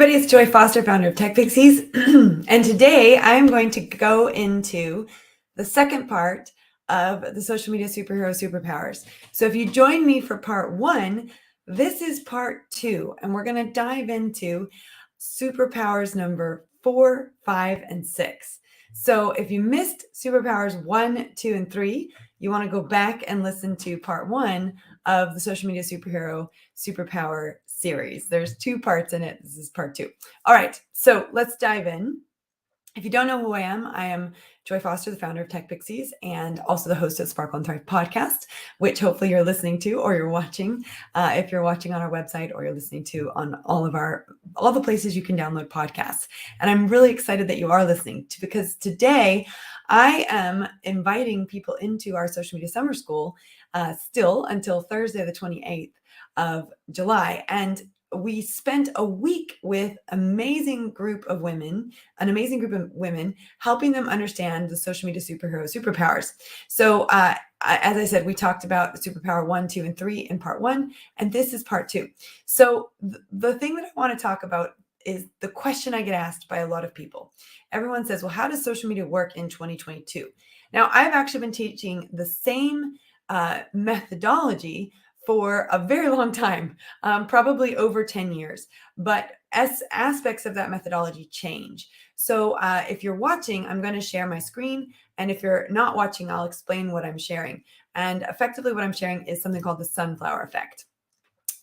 everybody, it's Joy Foster, founder of Tech Pixies. And today I'm going to go into the second part of the social media superhero superpowers. So if you join me for part one, this is part two, and we're going to dive into superpowers number 4, 5, and 6. So if you missed superpowers 1, 2, and 3, you want to go back and listen to part one of the social media superpower series. There's 2 parts in it. This is part 2. All right, so let's dive in. If you don't know who I am Joy Foster, the founder of Tech Pixies, and also the host of Sparkle and Thrive podcast, which hopefully you're listening to or you're watching. If you're watching on our website or you're listening to on all the places you can download podcasts. And I'm really excited that you are listening because today I am inviting people into our social media summer school still until Thursday, the 28th of July. And we spent a week with an amazing group of women, helping them understand the social media superpowers. So as I said, we talked about the superpower 1, 2, and 3 in part 1, and this is part 2. So the thing that I want to talk about is the question I get asked by a lot of people. Everyone says, well, how does social media work in 2022? Now, I've actually been teaching the same methodology for a very long time, probably over 10 years, but as aspects of that methodology change. So if you're watching, I'm going to share my screen. And if you're not watching, I'll explain what I'm sharing. And effectively what I'm sharing is something called the sunflower effect,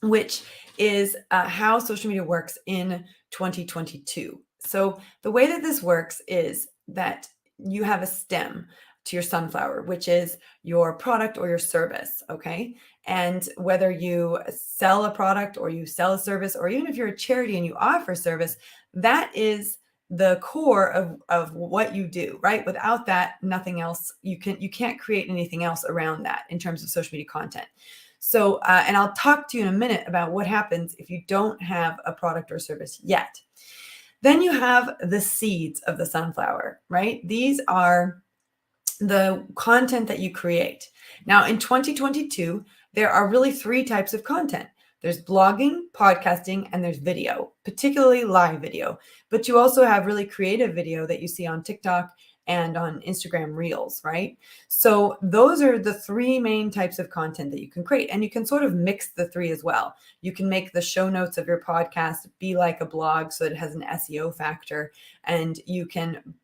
which is how social media works in 2022. So the way that this works is that you have a stem to your sunflower, which is your product or your service, okay? And whether you sell a product or you sell a service, or even if you're a charity and you offer service, that is the core of what you do, right? Without that, nothing else, you can't create anything else around that in terms of social media content. So, and I'll talk to you in a minute about what happens if you don't have a product or service yet. Then you have the seeds of the sunflower, right? These are the content that you create. Now, in 2022, there are really 3 types of content. There's blogging, podcasting, and there's video, particularly live video. But you also have really creative video that you see on TikTok and on Instagram Reels, right? So those are the 3 main types of content that you can create. And you can sort of mix the 3 as well. You can make the show notes of your podcast be like a blog so it has an SEO factor, and you can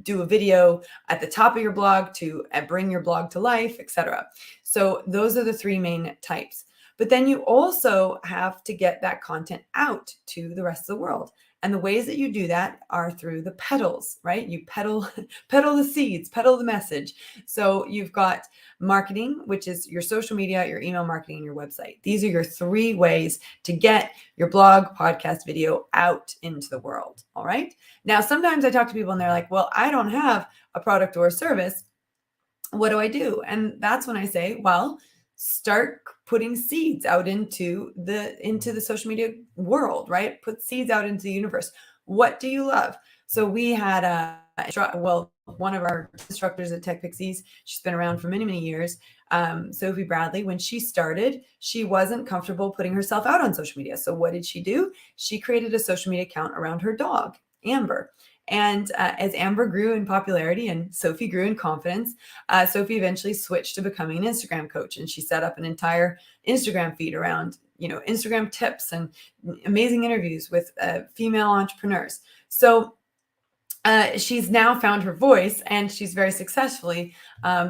do a video at the top of your blog to bring your blog to life, etc. So those are the 3 main types. But then you also have to get that content out to the rest of the world. And the ways that you do that are through the petals, right? You petal the seeds, petal the message. So you've got marketing, which is your social media, your email marketing, and your website. These are your 3 ways to get your blog, podcast, video out into the world. All right. Now, sometimes I talk to people and they're like, well, I don't have a product or a service. What do I do? And that's when I say, well, start putting seeds out into the social media world, right? Put seeds out into the universe. What do you love? So we had one of our instructors at Tech Pixies, she's been around for many, many years, Sophie Bradley. When she started, she wasn't comfortable putting herself out on social media. So what did she do? She created a social media account around her dog, Amber. And as Amber grew in popularity and Sophie grew in confidence, Sophie eventually switched to becoming an Instagram coach. And she set up an entire Instagram feed around, Instagram tips and amazing interviews with female entrepreneurs. So she's now found her voice, and she's very successfully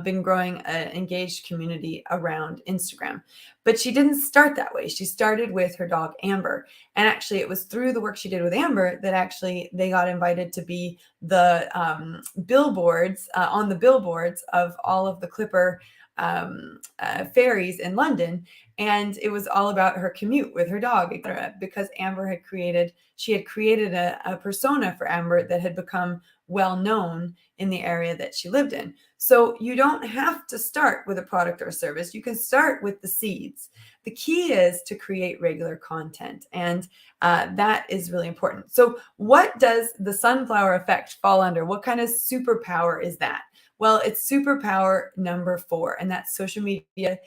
been growing an engaged community around Instagram. But she didn't start that way. She started with her dog, Amber. And actually, it was through the work she did with Amber that actually they got invited to be the billboards, on the billboards of all of the Clipper ferries in London. And it was all about her commute with her dog, etc. Because Amber had created a persona for Amber that had become well known in the area that she lived in. So you don't have to start with a product or a service. You can start with the seeds. The key is to create regular content, and that is really important. So what does the sunflower effect fall under? What kind of superpower is that? Well, it's superpower number 4, and that's social media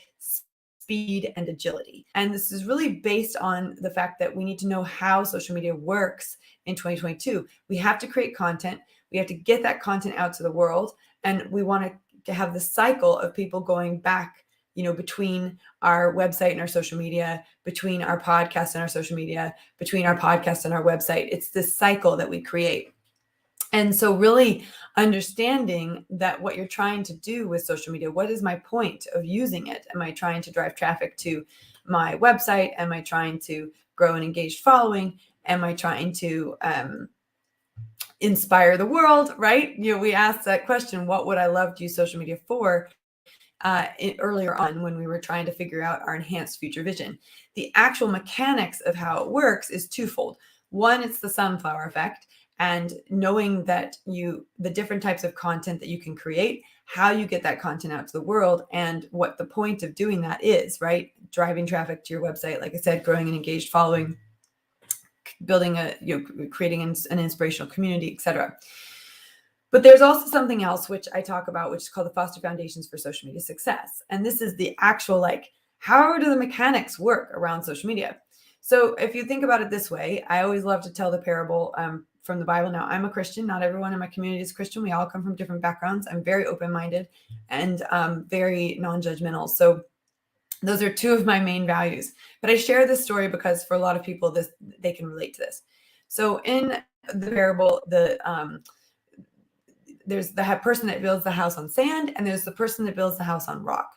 speed, and agility. And this is really based on the fact that we need to know how social media works in 2022. We have to create content. We have to get that content out to the world. And we want to have the cycle of people going back, between our website and our social media, between our podcast and our social media, between our podcast and our website. It's this cycle that we create. And so really understanding that what you're trying to do with social media, what is my point of using it? Am I trying to drive traffic to my website? Am I trying to grow an engaged following? Am I trying to inspire the world, right? We asked that question, what would I love to use social media for? Earlier on when we were trying to figure out our enhanced future vision. The actual mechanics of how it works is twofold. One, it's the sunflower effect, and knowing that the different types of content that you can create, how you get that content out to the world, and what the point of doing that is, right? Driving traffic to your website, like I said, growing an engaged following, building creating an inspirational community, etc. But there's also something else which I talk about, which is called the Foster Foundations for Social Media Success. And this is the actual, how do the mechanics work around social media? So if you think about it this way, I always love to tell the parable from the Bible. Now, I'm a Christian. Not everyone in my community is Christian. We all come from different backgrounds. I'm very open-minded and very non-judgmental. So those are two of my main values. But I share this story because for a lot of people, they can relate to this. So in the parable, there's the person that builds the house on sand, and there's the person that builds the house on rock.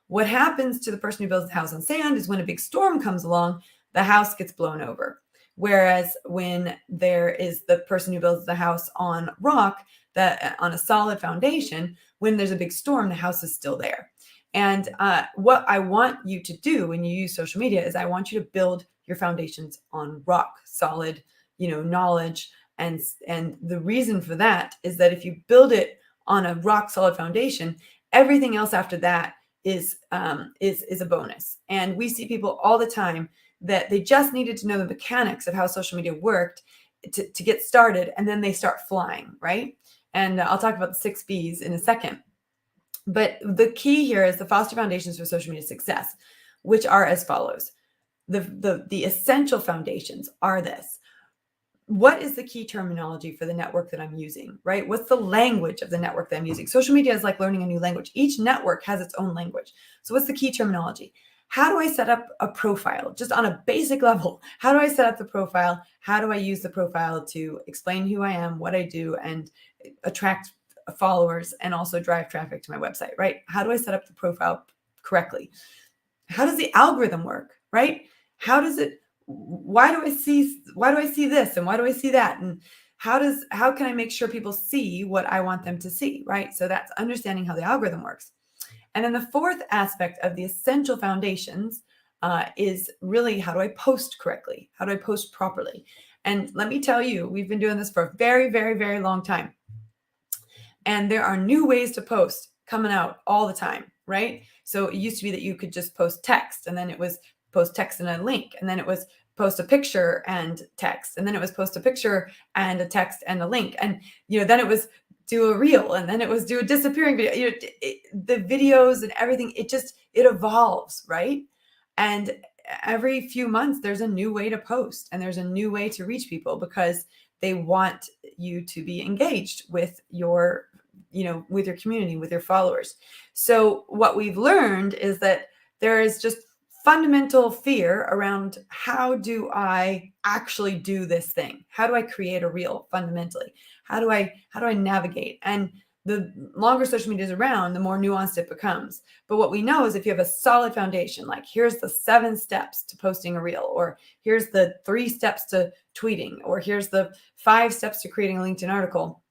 What happens to the person who builds the house on sand is when a big storm comes along, the house gets blown over. Whereas when there is the person who builds the house on rock, on a solid foundation, when there's a big storm, the house is still there. And what I want you to do when you use social media is I want you to build your foundations on rock, solid, knowledge. And the reason for that is that if you build it on a rock solid foundation, everything else after that is a bonus. And we see people all the time that they just needed to know the mechanics of how social media worked to get started, and then they start flying, right? And I'll talk about the 6 B's in a second. But the key here is the Foster Foundations for Social Media Success, which are as follows. The essential foundations are this. What is the key terminology for the network that I'm using, right? What's the language of the network that I'm using? Social media is like learning a new language. Each network has its own language. So what's the key terminology? How do I set up a profile just on a basic level? How do I set up the profile? How do I use the profile to explain who I am, what I do, and attract followers and also drive traffic to my website, right? How do I set up the profile correctly? How does the algorithm work, right? Why do I see this and why do I see that? And how can I make sure people see what I want them to see, right? So that's understanding how the algorithm works. And then the fourth aspect of the essential foundations is really, how do I post correctly? How do I post properly? And let me tell you, we've been doing this for a very, very, very long time. And there are new ways to post coming out all the time, right? So it used to be that you could just post text, and then it was post text and a link, and then it was post a picture and text, and then it was post a picture and a text and a link, and then it was do a reel, and then it was do a disappearing video. The videos and everything, it evolves, right? And every few months there's a new way to post, and there's a new way to reach people because they want you to be engaged with your community, with your followers. So what we've learned is that there is just fundamental fear around, how do I actually do this thing? How do I create a reel fundamentally? How do I navigate? And the longer social media is around, the more nuanced it becomes. But what we know is if you have a solid foundation, like here's the 7 steps to posting a reel, or here's the 3 steps to tweeting, or here's the 5 steps to creating a LinkedIn article.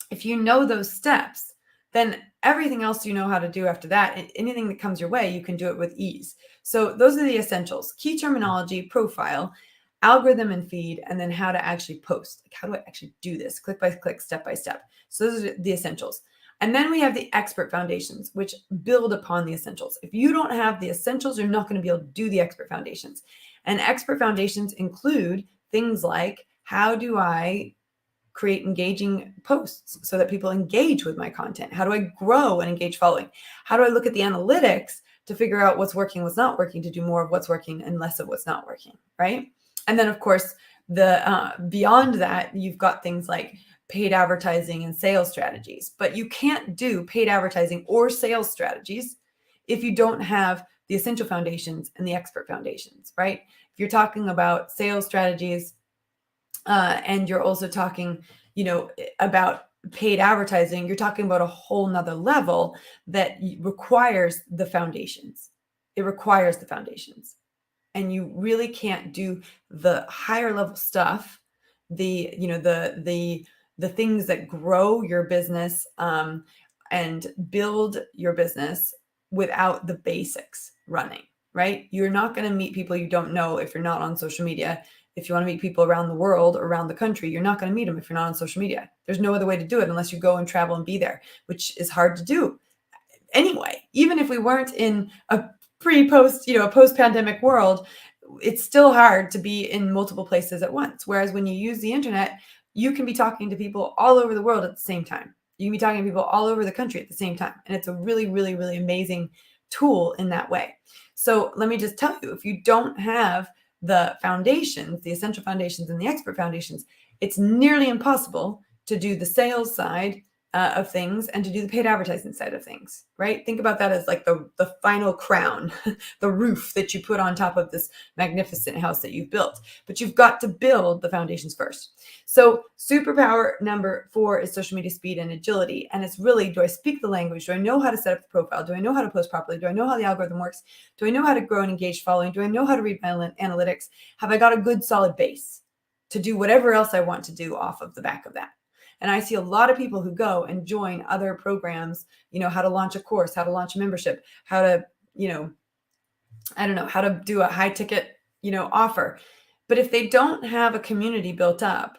If you know those steps, then everything else you know how to do after that, anything that comes your way, you can do it with ease. So those are the essentials: key terminology, profile, algorithm and feed, and then how to actually post. Like, how do I actually do this? Click by click, step by step. So those are the essentials. And then we have the expert foundations, which build upon the essentials. If you don't have the essentials, you're not going to be able to do the expert foundations. And expert foundations include things like, how do I create engaging posts so that people engage with my content? How do I grow an engaged following? How do I look at the analytics to figure out what's working, what's not working, to do more of what's working and less of what's not working, right? And then, of course, the beyond that, you've got things like paid advertising and sales strategies. But you can't do paid advertising or sales strategies if you don't have the essential foundations and the expert foundations, right? If you're talking about sales strategies and you're also talking, about paid advertising, you're talking about a whole nother level that requires the foundations. It requires the foundations. And you really can't do the higher level stuff, the things that grow your business and build your business without the basics running, right? You're not going to meet people you don't know if you're not on social media. If you want to meet people around the world, around the country, you're not going to meet them if you're not on social media. There's no other way to do it unless you go and travel and be there, which is hard to do anyway. Even if we weren't in a post-pandemic world, it's still hard to be in multiple places at once. Whereas when you use the internet, you can be talking to people all over the world at the same time. You can be talking to people all over the country at the same time. And it's a really, really, really amazing tool in that way. So let me just tell you, if you don't have the foundations, the essential foundations and the expert foundations, it's nearly impossible to do the sales side of things and to do the paid advertising side of things, right? Think about that as like the final crown, the roof that you put on top of this magnificent house that you've built. But you've got to build the foundations first. So superpower number 4 is social media speed and agility. And it's really, do I speak the language? Do I know how to set up the profile? Do I know how to post properly? Do I know how the algorithm works? Do I know how to grow and engage following? Do I know how to read my analytics? Have I got a good solid base to do whatever else I want to do off of the back of that? And I see a lot of people who go and join other programs, how to launch a course, how to launch a membership, how to, how to do a high ticket, offer. But if they don't have a community built up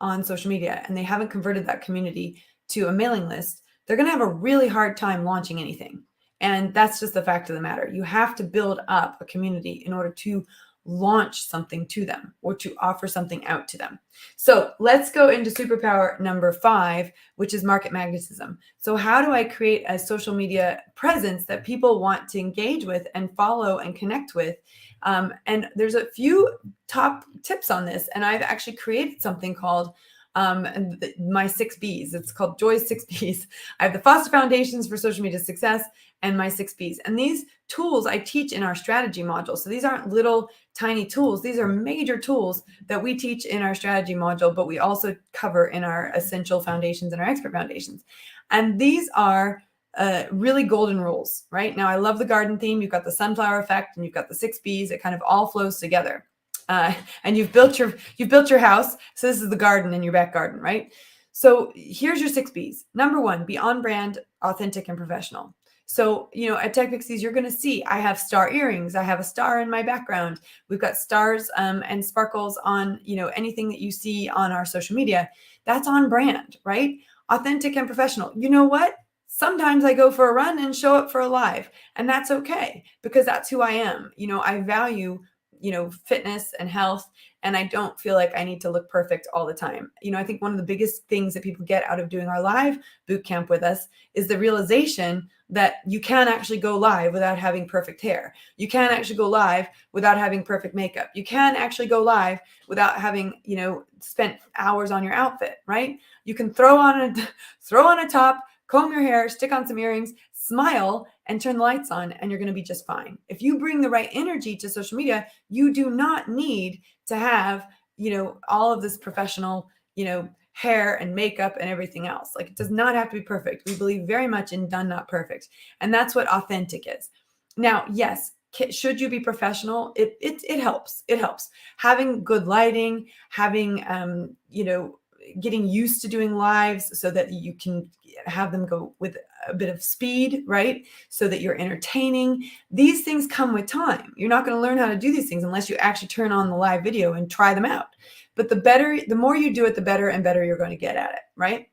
on social media and they haven't converted that community to a mailing list, they're going to have a really hard time launching anything. And that's just the fact of the matter. You have to build up a community in order to launch something to them or to offer something out to them. So let's go into superpower number 5, which is market magnetism. So how do I create a social media presence that people want to engage with and follow and connect with? And there's a few top tips on this. And I've actually created something called my 6 B's. It's called Joy's 6 B's. I have the Foster Foundations for Social Media Success and my 6 B's. And these tools I teach in our strategy module. So these aren't little tiny tools. These are major tools that we teach in our strategy module, but we also cover in our essential foundations and our expert foundations. And these are really golden rules, right? Now, I love the garden theme. You've got the sunflower effect and you've got the 6 B's. It kind of all flows together. And you've built your house. So this is the garden in your back garden, right? So here's your 6 B's. Number 1, be on brand, authentic, and professional. So, at Tech Pixies, you're going to see I have star earrings. I have a star in my background. We've got stars and sparkles on, anything that you see on our social media. That's on brand, right? Authentic and professional. You know what? Sometimes I go for a run and show up for a live, and that's okay because that's who I am. I value fitness and health. And I don't feel like I need to look perfect all the time. I think one of the biggest things that people get out of doing our live boot camp with us is the realization that you can actually go live without having perfect hair. You can actually go live without having perfect makeup. You can actually go live without having, spent hours on your outfit, right? You can throw on a top, comb your hair, stick on some earrings, smile, and turn the lights on, and you're going to be just fine. If you bring the right energy to social media, you do not need to have, all of this professional, hair and makeup and everything else. Like, it does not have to be perfect. We believe very much in done, not perfect. And that's what authentic is. Now, yes, should you be professional? It helps. It helps. Having good lighting, having, getting used to doing lives so that you can have them go with a bit of speed, right? So that you're entertaining. These things come with time. You're not going to learn how to do these things unless you actually turn on the live video and try them out. But the more you do it, the better and better you're going to get at it, right?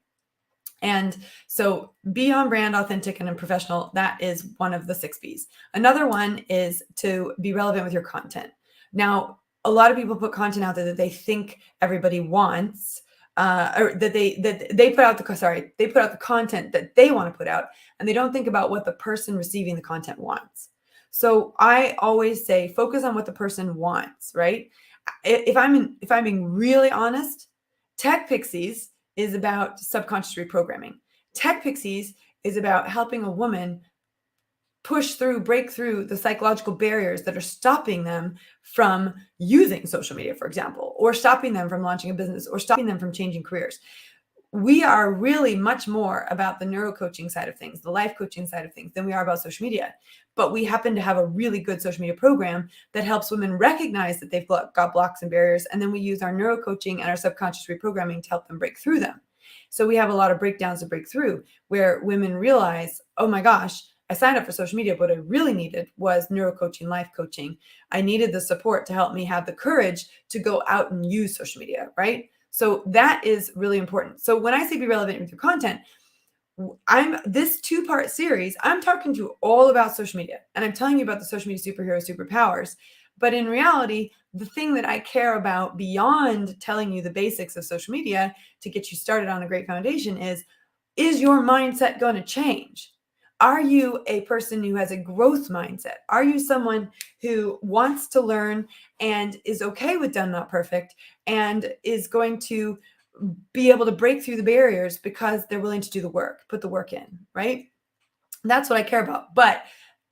And so be on brand, authentic, and professional. That is one of the 6 B's. Another one is to be relevant with your content. Now, a lot of people put content out there that they think everybody wants, or that they put out the content that they want to put out, and they don't think about what the person receiving the content wants. So I always say, focus on what the person wants, right? If I'm being really honest, Tech Pixies is about subconscious reprogramming. Tech Pixies is about helping a woman break through the psychological barriers that are stopping them from using social media, for example, or stopping them from launching a business, or stopping them from changing careers. We are really much more about the neuro coaching side of things, the life coaching side of things, than we are about social media. But we happen to have a really good social media program that helps women recognize that they've got blocks and barriers. And then we use our neuro coaching and our subconscious reprogramming to help them break through them. So we have a lot of breakdowns to break through where women realize, oh my gosh, I signed up for social media, but what I really needed was neuro coaching, life coaching. I needed the support to help me have the courage to go out and use social media, right? So that is really important. So when I say be relevant with your content, this 2-part series, I'm talking to you all about social media, and I'm telling you about the social media superpowers. But in reality, the thing that I care about beyond telling you the basics of social media to get you started on a great foundation is your mindset going to change? Are you a person who has a growth mindset? Are you someone who wants to learn and is okay with done not perfect and is going to be able to break through the barriers because they're willing to do the work, put the work in, right? That's what I care about. But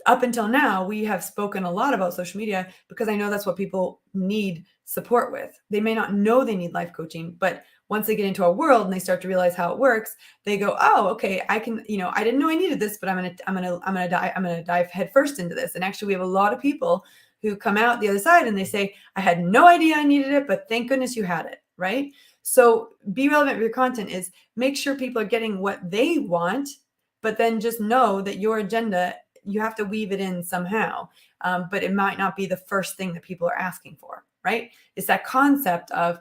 up until now, we have spoken a lot about social media because I know that's what people need support with. They may not know they need life coaching, but once they get into our world and they start to realize how it works, they go, "Oh, okay, I can, I didn't know I needed this, but I'm going to dive headfirst into this." And actually, we have a lot of people who come out the other side and they say, "I had no idea I needed it, but thank goodness you had it." Right? So, be relevant with your content is make sure people are getting what they want, but then just know that your agenda, you have to weave it in somehow. But it might not be the first thing that people are asking for, right? It's that concept of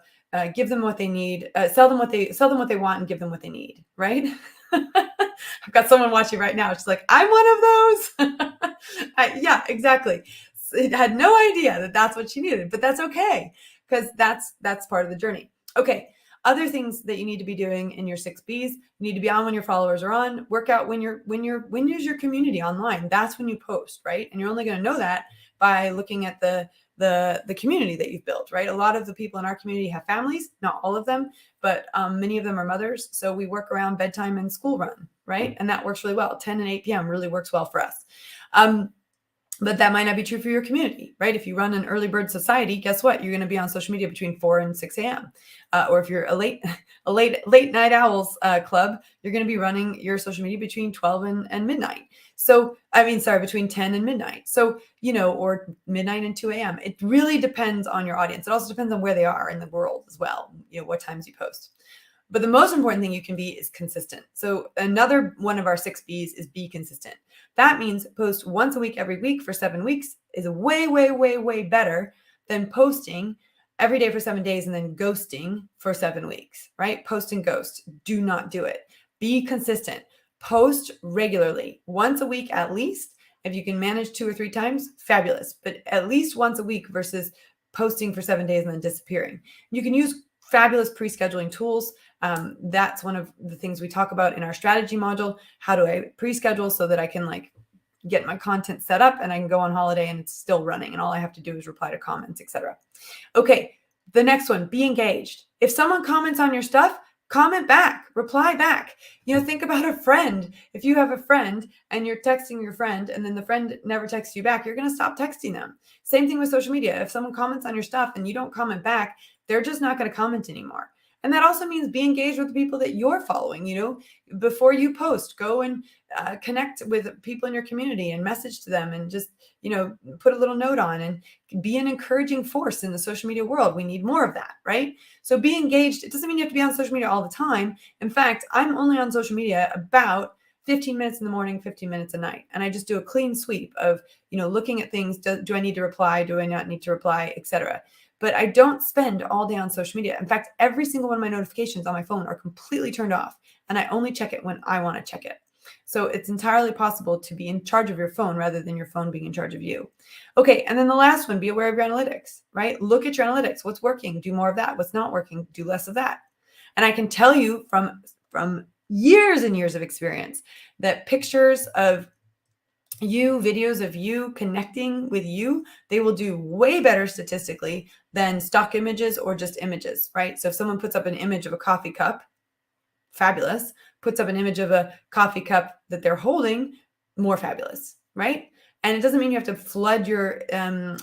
give them what they need, sell them what they want, and give them what they need, right? I've got someone watching right now. She's like, I'm one of those. Yeah, exactly. It had no idea that that's what she needed, but that's okay because that's part of the journey. Okay. Other things that you need to be doing in your 6Bs, you need to be on when your followers are on, work out when is your community online. That's when you post, right? And you're only going to know that by looking at the community that you've built, right? A lot of the people in our community have families, not all of them, but many of them are mothers. So we work around bedtime and school run, right? And that works really well. 10 and 8 p.m. really works well for us. But that might not be true for your community, right? If you run an early bird society, guess what? You're going to be on social media between 4 and 6 a.m. Or if you're a late night owls club, you're going to be running your social media between 12 and midnight. So, between 10 and midnight. So, or midnight and 2 a.m. It really depends on your audience. It also depends on where they are in the world as well, what times you post. But the most important thing you can be is consistent. So another one of our 6Bs is be consistent. That means post once a week, every week for 7 weeks is way, way, way, way better than posting every day for 7 days and then ghosting for 7 weeks, right? Post and ghost. Do not do it. Be consistent. Post regularly, once a week at least. If you can manage 2 or 3 times, fabulous. But at least once a week versus posting for 7 days and then disappearing. You can use fabulous pre-scheduling tools. That's one of the things we talk about in our strategy module. How do I pre-schedule so that I can get my content set up and I can go on holiday and it's still running and all I have to do is reply to comments, etc. Okay, the next one, be engaged. If someone comments on your stuff, comment back, reply back. Think about a friend. If you have a friend and you're texting your friend and then the friend never texts you back, you're going to stop texting them. Same thing with social media. If someone comments on your stuff and you don't comment back, they're just not going to comment anymore. And that also means be engaged with the people that you're following. Before you post, go and connect with people in your community and message to them and just, put a little note on and be an encouraging force in the social media world. We need more of that, right? So be engaged. It doesn't mean you have to be on social media all the time. In fact, I'm only on social media about 15 minutes in the morning, 15 minutes at night. And I just do a clean sweep of, looking at things. Do I need to reply? Do I not need to reply, etc. But I don't spend all day on social media. In fact, every single one of my notifications on my phone are completely turned off. And I only check it when I want to check it. So it's entirely possible to be in charge of your phone rather than your phone being in charge of you. Okay, and then the last one, be aware of your analytics, right? Look at your analytics. What's working? Do more of that. What's not working? Do less of that. And I can tell you from years and years of experience that pictures of videos of you connecting with you, they will do way better statistically than stock images or just images, right? So if someone puts up an image of a coffee cup, fabulous. Puts up an image of a coffee cup that they're holding, more fabulous, right? And it doesn't mean you have to flood your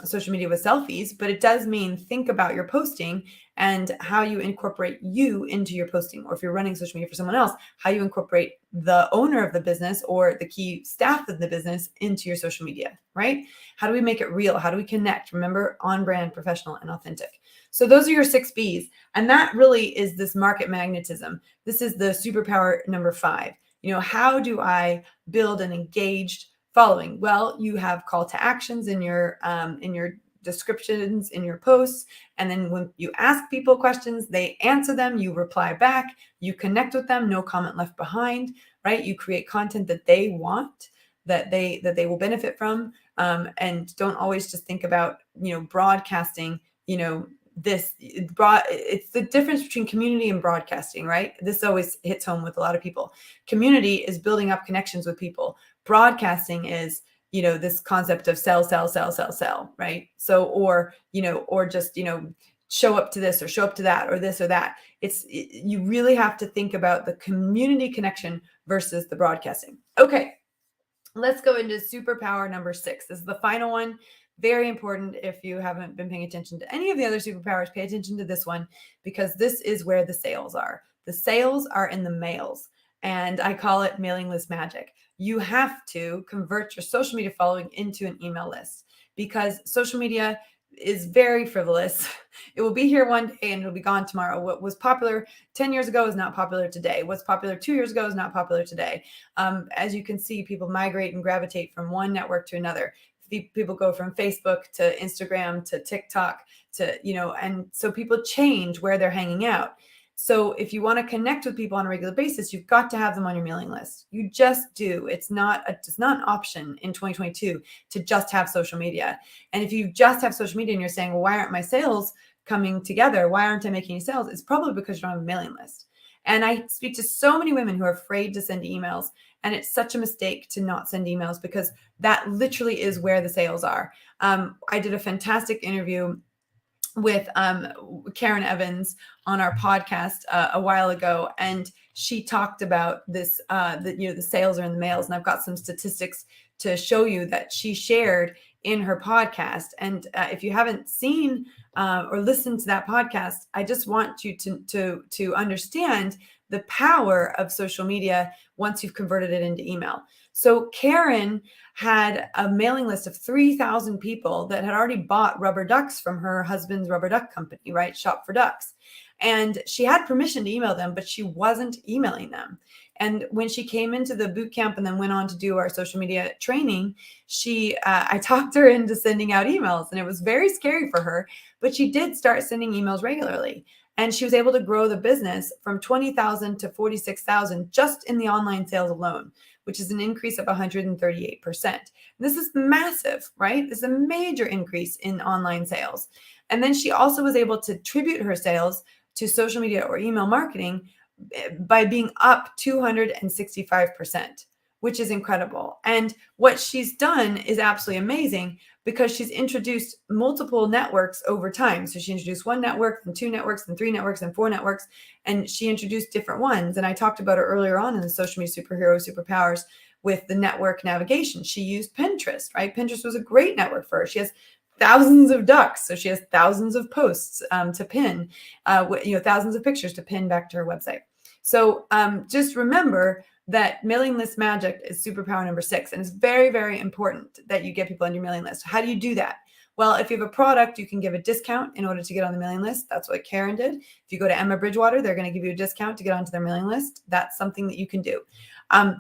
social media with selfies, but it does mean think about your posting and how you incorporate you into your posting. Or if you're running social media for someone else, how you incorporate the owner of the business or the key staff of the business into your social media, right? How do we make it real? How do we connect? Remember, on brand, professional, and authentic. So those are your 6 Bs. And that really is this market magnetism. This is the superpower number 5. How do I build an engaged following? Well, you have call to actions in your descriptions, in your posts. And then when you ask people questions, they answer them, you reply back, you connect with them, no comment left behind, right? You create content that they want, that they will benefit from. And don't always just think about, broadcasting, it's the difference between community and broadcasting, right? This always hits home with a lot of people. Community is building up connections with people. Broadcasting is, this concept of sell, right? So, or just, show up to this or show up to that or this or that. You really have to think about the community connection versus the broadcasting. Okay. Let's go into superpower number 6. This is the final one. Very important. If you haven't been paying attention to any of the other superpowers, pay attention to this one, because this is where the sales are. The sales are in the mails, and I call it mailing list magic. You have to convert your social media following into an email list, because social media is very frivolous. It will be here one day and it'll be gone tomorrow. What was popular 10 years ago is not popular today. What's popular 2 years ago is not popular today. As you can see, people migrate and gravitate from one network to another. People go from Facebook to Instagram to TikTok to, and so people change where they're hanging out. So if you want to connect with people on a regular basis, you've got to have them on your mailing list. You just do. It's not an option in 2022 to just have social media. And if you just have social media and you're saying, well, why aren't my sales coming together? Why aren't I making any sales? It's probably because you don't have a mailing list. And I speak to so many women who are afraid to send emails. And it's such a mistake to not send emails, because that literally is where the sales are. I did a fantastic interview with Karen Evans on our podcast a while ago, and she talked about this, the sales are in the mails, and I've got some statistics to show you that she shared in her podcast. And if you haven't seen or listened to that podcast, I just want you to understand the power of social media once you've converted it into email. So Karen had a mailing list of 3,000 people that had already bought rubber ducks from her husband's rubber duck company, right? Shop for Ducks. And she had permission to email them, but she wasn't emailing them. And when she came into the boot camp and then went on to do our social media training, I talked her into sending out emails, and it was very scary for her, but she did start sending emails regularly. And she was able to grow the business from 20,000 to 46,000 just in the online sales alone, which is an increase of 138%. This is massive, right? This is a major increase in online sales. And then she also was able to attribute her sales to social media or email marketing by being up 265%, which is incredible. And what she's done is absolutely amazing, because she's introduced multiple networks over time. So she introduced 1 network, then 2 networks, then 3 networks, and 4 networks, and she introduced different ones. And I talked about her earlier on in the Social Media Superpowers with the network navigation. She used Pinterest, right? Pinterest was a great network for her. She has thousands of ducks, so she has thousands of posts to pin, thousands of pictures to pin back to her website. So just remember that mailing list magic is superpower number 6. And it's very, very important that you get people on your mailing list. How do you do that? Well, if you have a product, you can give a discount in order to get on the mailing list. That's what Karen did. If you go to Emma Bridgewater, they're going to give you a discount to get onto their mailing list. That's something that you can do.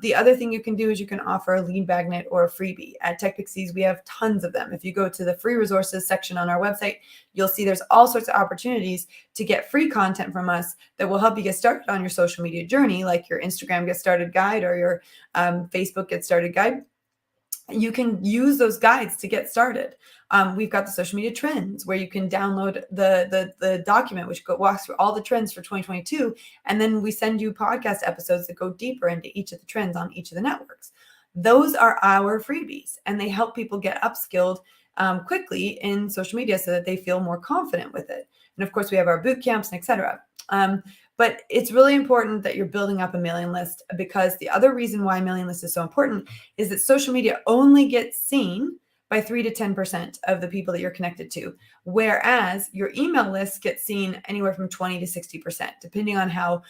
The other thing you can do is you can offer a lead magnet or a freebie. At Tech Pixies, we have tons of them. If you go to the free resources section on our website, you'll see there's all sorts of opportunities to get free content from us that will help you get started on your social media journey, like your Instagram Get Started guide or your Facebook Get Started guide. You can use those guides to get started. We've got the social media trends, where you can download the document, which walks through all the trends for 2022. And then we send you podcast episodes that go deeper into each of the trends on each of the networks. Those are our freebies, and they help people get upskilled quickly in social media so that they feel more confident with it. And of course, we have our boot camps and etc. But it's really important that you're building up a mailing list, because the other reason why mailing list is so important is that social media only gets seen by 3 to 10% of the people that you're connected to, whereas your email list gets seen anywhere from 20 to 60%, depending on how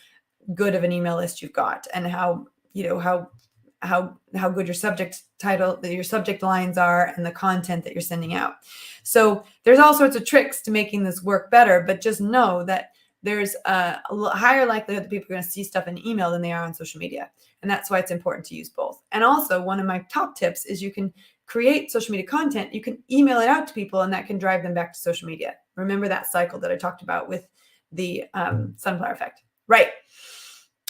good of an email list you've got and how good your subject title, your subject lines are, and the content that you're sending out. So there's all sorts of tricks to making this work better, but just know that there's a higher likelihood that people are going to see stuff in email than they are on social media. And that's why it's important to use both. And also, one of my top tips is you can create social media content, you can email it out to people, and that can drive them back to social media. Remember that cycle that I talked about with the sunflower effect. Right.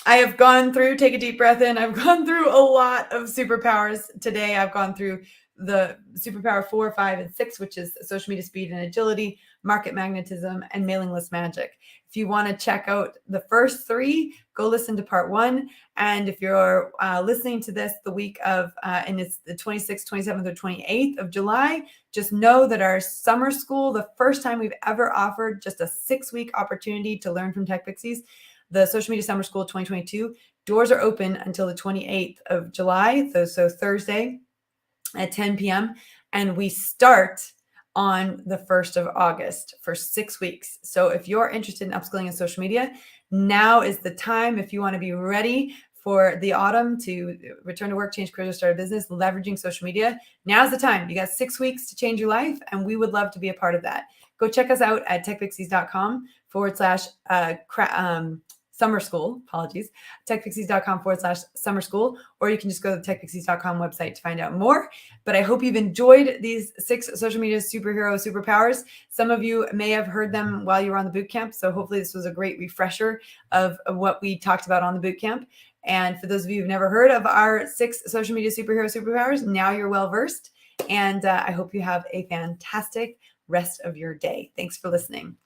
I have gone through, take a deep breath in, I've gone through a lot of superpowers today. I've gone through the superpower 4, 5, and 6, which is social media speed and agility, market magnetism, and mailing list magic. If you want to check out the first 3, go listen to part 1. And if you're listening to this the week of, and it's the 26th, 27th, or 28th of July, just know that our summer school, the first time we've ever offered just a 6-week opportunity to learn from Tech Pixies, the Social Media Summer School 2022, doors are open until the 28th of July, so Thursday at 10 p.m. And we start on the 1st of August for 6 weeks. So if you're interested in upskilling in social media, now is the time. If you want to be ready for the autumn to return to work, change careers, or start a business, leveraging social media, now's the time. You got 6 weeks to change your life, and we would love to be a part of that. Go check us out at techpixies.com/summer school, techpixies.com/summer school, or you can just go to the techpixies.com website to find out more. But I hope you've enjoyed these 6 social media superpowers. Some of you may have heard them while you were on the boot camp, so hopefully this was a great refresher of what we talked about on the boot camp. And for those of you who've never heard of our 6 social media superpowers, now you're well versed. And I hope you have a fantastic rest of your day. Thanks for listening.